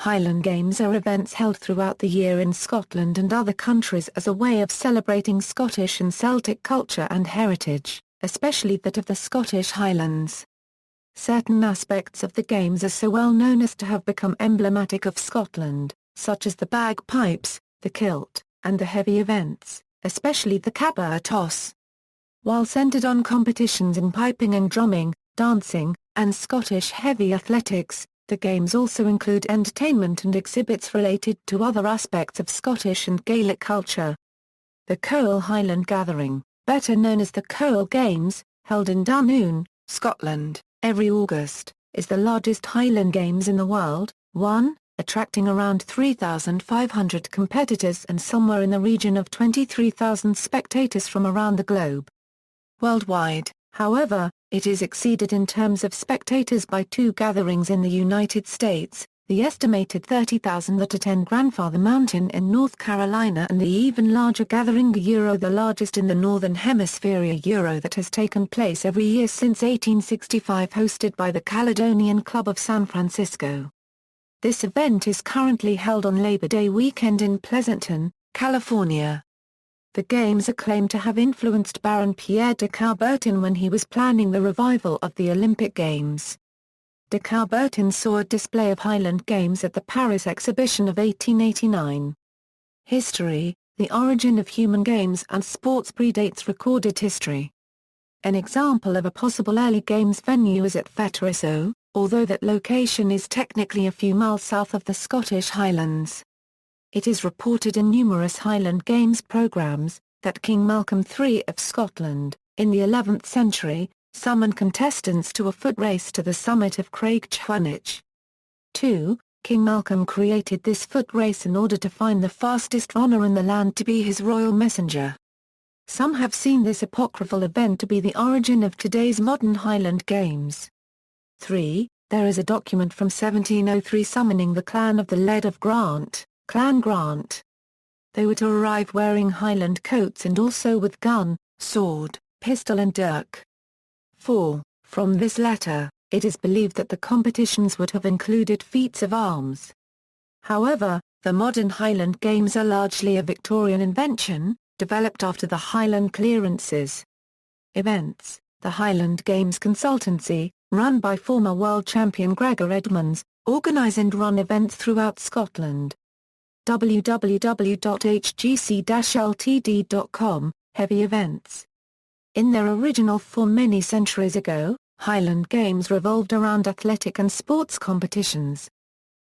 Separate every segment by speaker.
Speaker 1: Highland Games are events held throughout the year in Scotland and other countries as a way of celebrating Scottish and Celtic culture and heritage, especially that of the Scottish Highlands. Certain aspects of the games are so well known as to have become emblematic of Scotland, such as the bagpipes, the kilt, and the heavy events, especially the caber toss. While centred on competitions in piping and drumming, dancing, and Scottish heavy athletics, the games also include entertainment and exhibits related to other aspects of Scottish and Gaelic culture. The Cowal Highland Gathering, better known as the Cowal Games, held in Dunoon, Scotland, every August, is the largest Highland Games in the world, attracting around 3,500 competitors and somewhere in the region of 23,000 spectators from around the globe. Worldwide, however, it is exceeded in terms of spectators by two gatherings in the United States, the estimated 30,000 that attend Grandfather Mountain in North Carolina and the even larger gathering the largest in the Northern Hemisphere that has taken place every year since 1865 hosted by the Caledonian Club of San Francisco. This event is currently held on Labor Day weekend in Pleasanton, California. The Games are claimed to have influenced Baron Pierre de Coubertin when he was planning the revival of the Olympic Games. De Coubertin saw a display of Highland Games at the Paris Exhibition of 1889. History: the origin of human games and sports predates recorded history. An example of a possible early games venue is at Feterisso, although that location is technically a few miles south of the Scottish Highlands. It is reported in numerous Highland Games programs, that King Malcolm III of Scotland, in the 11th century, summoned contestants to a foot race to the summit of Craig Chwynich. 2. King Malcolm created this foot race in order to find the fastest runner in the land to be his royal messenger. Some have seen this apocryphal event to be the origin of today's modern Highland Games. 3. There is a document from 1703 summoning the clan of the Laird of Grant, Clan Grant. They were to arrive wearing Highland coats and also with gun, sword, pistol and dirk. 4. From this letter, it is believed that the competitions would have included feats of arms. However, the modern Highland Games are largely a Victorian invention, developed after the Highland clearances. Events: the Highland Games Consultancy, run by former world champion Gregor Edmonds, organise and run events throughout Scotland. www.hgc-ltd.com, Heavy Events. In their original form many centuries ago, Highland Games revolved around athletic and sports competitions.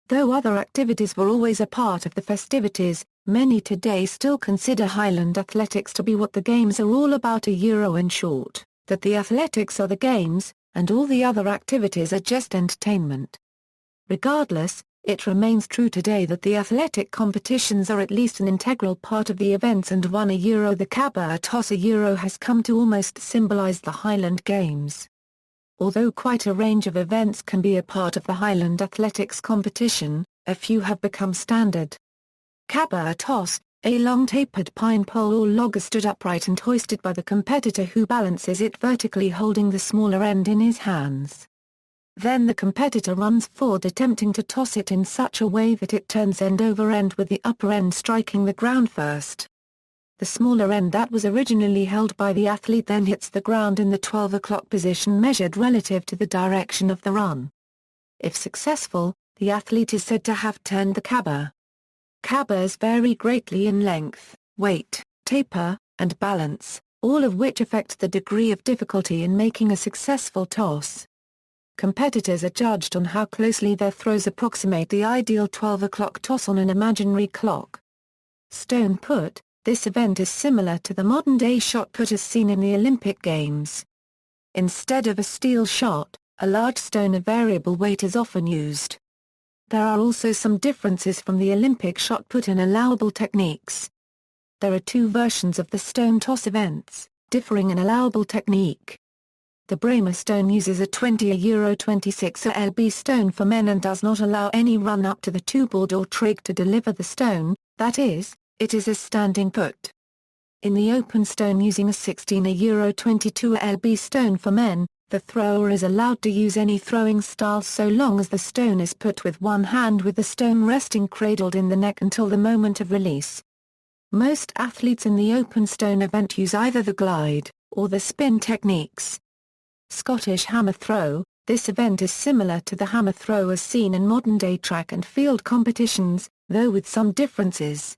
Speaker 1: Though other activities were always a part of the festivities, many today still consider Highland athletics to be what the Games are all about. In short, that the athletics are the Games, and all the other activities are just entertainment. Regardless, it remains true today that the athletic competitions are at least an integral part of the events and the caber toss has come to almost symbolise the Highland Games. Although quite a range of events can be a part of the Highland athletics competition, a few have become standard. Caber toss, a long tapered pine pole or log is stood upright and hoisted by the competitor who balances it vertically holding the smaller end in his hands. Then the competitor runs forward attempting to toss it in such a way that it turns end over end with the upper end striking the ground first. The smaller end that was originally held by the athlete then hits the ground in the 12 o'clock position measured relative to the direction of the run. If successful, the athlete is said to have turned the caber. Cabers vary greatly in length, weight, taper, and balance, all of which affect the degree of difficulty in making a successful toss. Competitors are judged on how closely their throws approximate the ideal 12 o'clock toss on an imaginary clock. Stone put: this event is similar to the modern-day shot put as seen in the Olympic Games. Instead of a steel shot, a large stone of variable weight is often used. There are also some differences from the Olympic shot put in allowable techniques. There are two versions of the stone toss events, differing in allowable technique. The Bramer stone uses a 20-26 lb stone for men and does not allow any run up to the two-board or trig to deliver the stone, that is, it is a standing put. In the open stone using a 16-22 lb stone for men, The thrower is allowed to use any throwing style so long as the stone is put with one hand with the stone resting cradled in the neck until the moment of release. Most athletes in the open stone event use either the glide or the spin techniques. Scottish hammer throw. This event is similar to the hammer throw as seen in modern-day track and field competitions, though with some differences.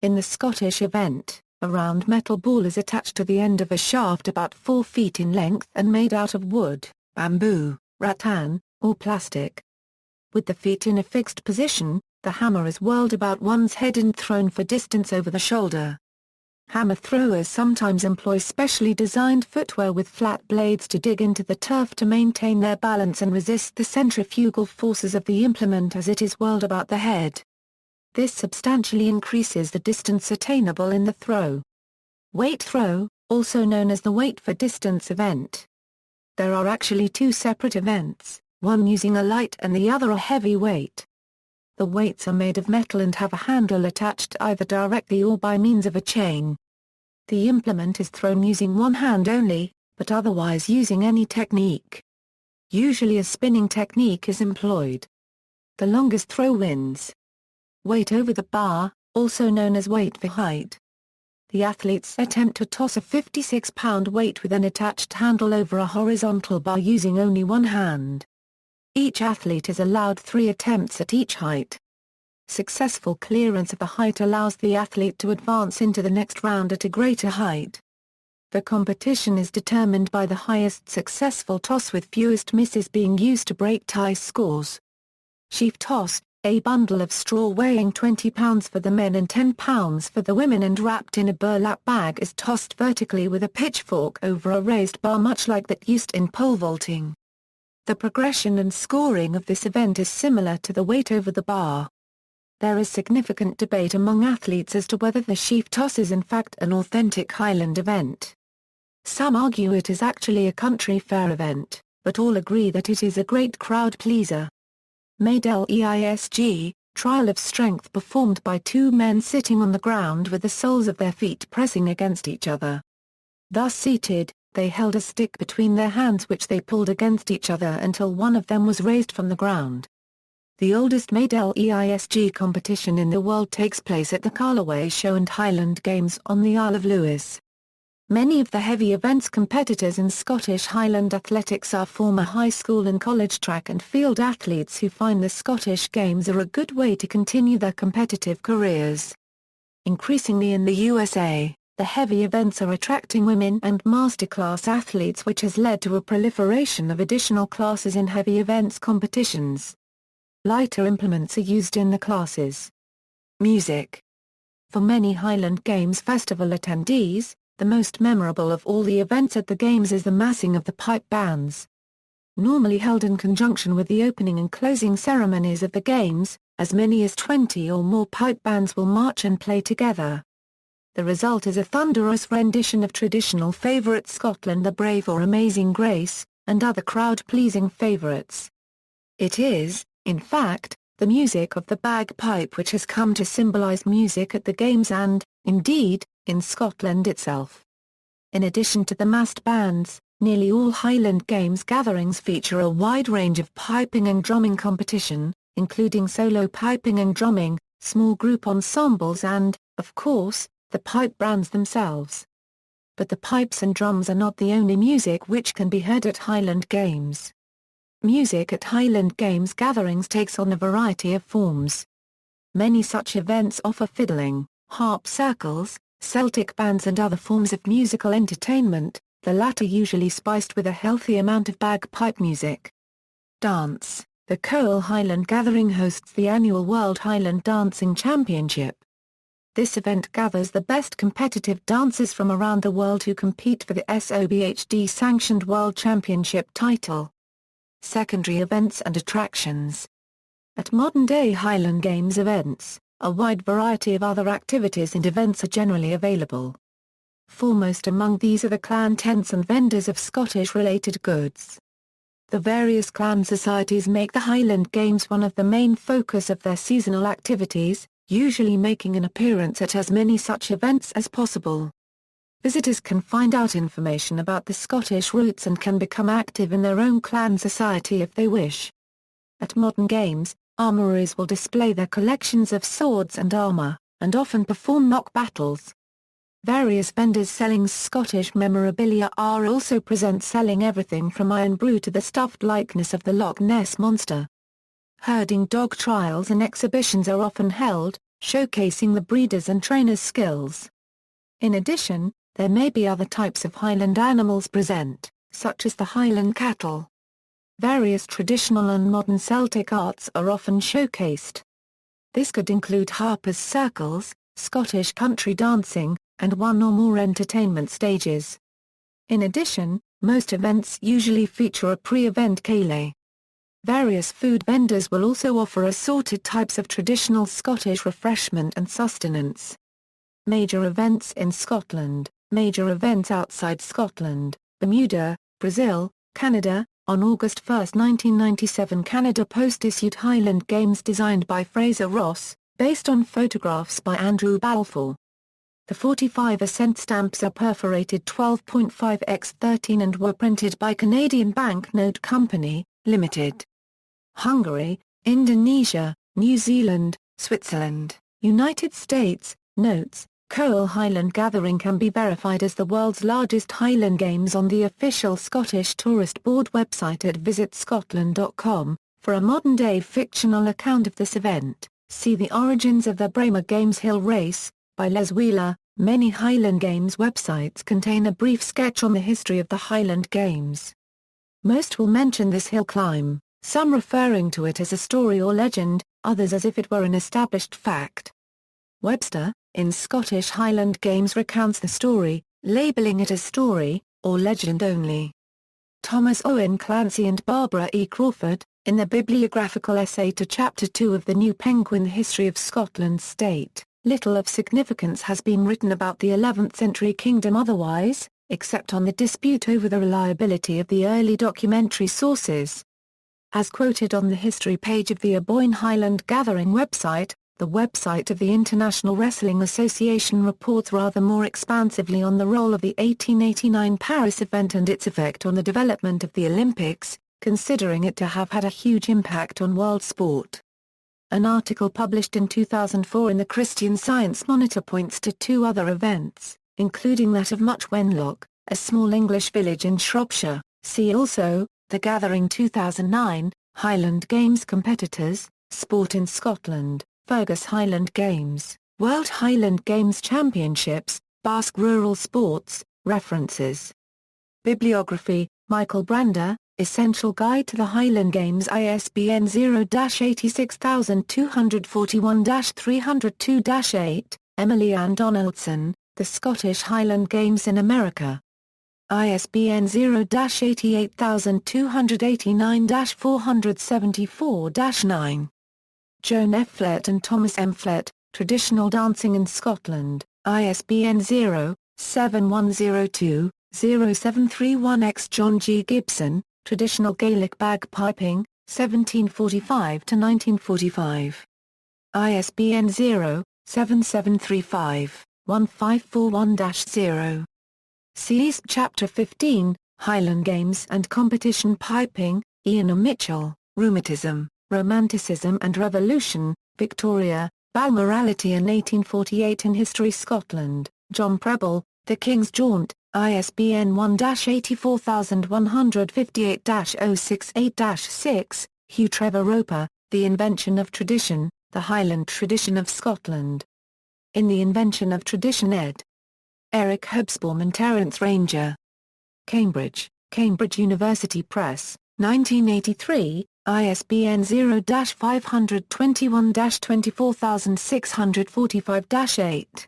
Speaker 1: In the Scottish event, a round metal ball is attached to the end of a shaft about 4 feet in length and made out of wood, bamboo, rattan, or plastic. With the feet in a fixed position, the hammer is whirled about one's head and thrown for distance over the shoulder. Hammer throwers sometimes employ specially designed footwear with flat blades to dig into the turf to maintain their balance and resist the centrifugal forces of the implement as it is whirled about the head. This substantially increases the distance attainable in the throw. Weight throw, also known as the weight for distance event. There are actually 2 separate events, one using a light and the other a heavy weight. The weights are made of metal and have a handle attached either directly or by means of a chain. The implement is thrown using one hand only, but otherwise using any technique. Usually a spinning technique is employed. The longest throw wins. Weight over the bar, also known as weight for height. The athletes attempt to toss a 56-pound weight with an attached handle over a horizontal bar using only one hand. Each athlete is allowed 3 attempts at each height. Successful clearance of the height allows the athlete to advance into the next round at a greater height. The competition is determined by the highest successful toss with fewest misses being used to break tie scores. Sheaf toss. A bundle of straw weighing 20 pounds for the men and 10 pounds for the women and wrapped in a burlap bag is tossed vertically with a pitchfork over a raised bar much like that used in pole vaulting. The progression and scoring of this event is similar to the weight over the bar. There is significant debate among athletes as to whether the sheaf toss is in fact an authentic Highland event. Some argue it is actually a country fair event, but all agree that it is a great crowd pleaser. Leisg, trial of strength performed by 2 men sitting on the ground with the soles of their feet pressing against each other. Thus seated, they held a stick between their hands which they pulled against each other until one of them was raised from the ground. The oldest Leisg competition in the world takes place at the Cowal Show and Highland Games on the Isle of Lewis. Many of the heavy events competitors in Scottish Highland athletics are former high school and college track and field athletes who find the Scottish Games are a good way to continue their competitive careers. Increasingly in the USA, the heavy events are attracting women and masterclass athletes, which has led to a proliferation of additional classes in heavy events competitions. Lighter implements are used in the classes. Music. For many Highland Games festival attendees, the most memorable of all the events at the Games is the massing of the pipe bands. Normally held in conjunction with the opening and closing ceremonies of the Games, as many as 20 or more pipe bands will march and play together. The result is a thunderous rendition of traditional favourites Scotland the Brave or Amazing Grace, and other crowd-pleasing favourites. It is, in fact, the music of the bagpipe which has come to symbolise music at the Games and, indeed, in Scotland itself. In addition to the massed bands, nearly all Highland Games gatherings feature a wide range of piping and drumming competition, including solo piping and drumming, small group ensembles and, of course, the pipe bands themselves. But the pipes and drums are not the only music which can be heard at Highland Games. Music at Highland Games gatherings takes on a variety of forms. Many such events offer fiddling, harp circles, Celtic bands and other forms of musical entertainment, the latter usually spiced with a healthy amount of bagpipe music. Dance. The Cowal Highland Gathering hosts the annual World Highland Dancing Championship. This event gathers the best competitive dancers from around the world who compete for the SOBHD-sanctioned World Championship title. Secondary events and attractions. At modern-day Highland Games events, a wide variety of other activities and events are generally available. Foremost among these are the clan tents and vendors of Scottish-related goods. The various clan societies make the Highland Games one of the main focus of their seasonal activities, usually making an appearance at as many such events as possible. Visitors can find out information about the Scottish roots and can become active in their own clan society if they wish. At modern games, armouries will display their collections of swords and armour, and often perform mock battles. Various vendors selling Scottish memorabilia are also present, selling everything from iron brew to the stuffed likeness of the Loch Ness Monster. Herding dog trials and exhibitions are often held, showcasing the breeders' and trainers' skills. In addition, there may be other types of Highland animals present, such as the Highland cattle. Various traditional and modern Celtic arts are often showcased. This could include harpers' circles, Scottish country dancing, and one or more entertainment stages. In addition, most events usually feature a pre-event gala. Various food vendors will also offer assorted types of traditional Scottish refreshment and sustenance. Major events in Scotland. Major events outside Scotland: Bermuda, Brazil, Canada. On August 1, 1997, Canada Post issued Highland Games designed by Fraser Ross, based on photographs by Andrew Balfour. The 45-cent stamps are perforated 12.5 x 13 and were printed by Canadian Banknote Company, Limited. Hungary, Indonesia, New Zealand, Switzerland, United States. Notes: Cowal Highland Gathering can be verified as the world's largest Highland Games on the official Scottish Tourist Board website at visitscotland.com. For a modern-day fictional account of this event, see The Origins of the Braemar Games Hill Race, by Les Wheeler. Many Highland Games websites contain a brief sketch on the history of the Highland Games. Most will mention this hill climb, some referring to it as a story or legend, others as if it were an established fact. Webster, in Scottish Highland Games, recounts the story, labelling it as story, or legend only. Thomas Owen Clancy and Barbara E. Crawford, in the bibliographical essay to Chapter 2 of the New Penguin History of Scotland, state, little of significance has been written about the 11th century kingdom otherwise, except on the dispute over the reliability of the early documentary sources. As quoted on the history page of the Aboyne Highland Gathering website, the website of the International Wrestling Association reports rather more expansively on the role of the 1889 Paris event and its effect on the development of the Olympics, considering it to have had a huge impact on world sport. An article published in 2004 in the Christian Science Monitor points to two other events, including that of Much Wenlock, a small English village in Shropshire. See also, The Gathering 2009, Highland Games competitors, Sport in Scotland, Fergus Highland Games, World Highland Games Championships, Basque Rural Sports. References. Bibliography: Michael Brander, Essential Guide to the Highland Games, ISBN 0-86241-302-8, Emily Ann Donaldson, The Scottish Highland Games in America. ISBN 0-88289-474-9. Joan F. Flett and Thomas M. Flett, Traditional Dancing in Scotland, ISBN 0-7102-0731-X. John G. Gibson, Traditional Gaelic Bagpiping, 1745–1945. ISBN 0-7735-1541-0. See East Chapter 15, Highland Games and Competition Piping, Ian O. Mitchell, Rheumatism, Romanticism and Revolution, Victoria, Balmorality in 1848 in History Scotland, John Preble, The King's Jaunt, ISBN 1-84158-068-6, Hugh Trevor Roper, The Invention of Tradition, The Highland Tradition of Scotland. In The Invention of Tradition ed. Eric Hobsbawm and Terence Ranger. Cambridge, Cambridge University Press, 1983, ISBN 0-521-24645-8.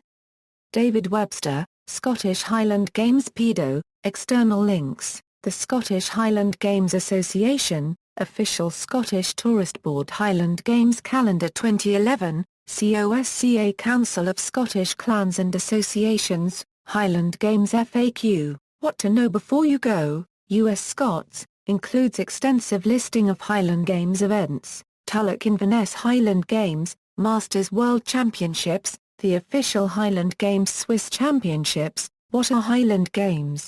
Speaker 1: David Webster, Scottish Highland Games Pedo, External links, The Scottish Highland Games Association, Official Scottish Tourist Board Highland Games Calendar 2011, COSCA Council of Scottish Clans and Associations, Highland Games FAQ, What to Know Before You Go, US Scots, includes extensive listing of Highland Games events, Tulloch Inverness Highland Games, Masters World Championships, the official Highland Games Swiss Championships, What are Highland Games?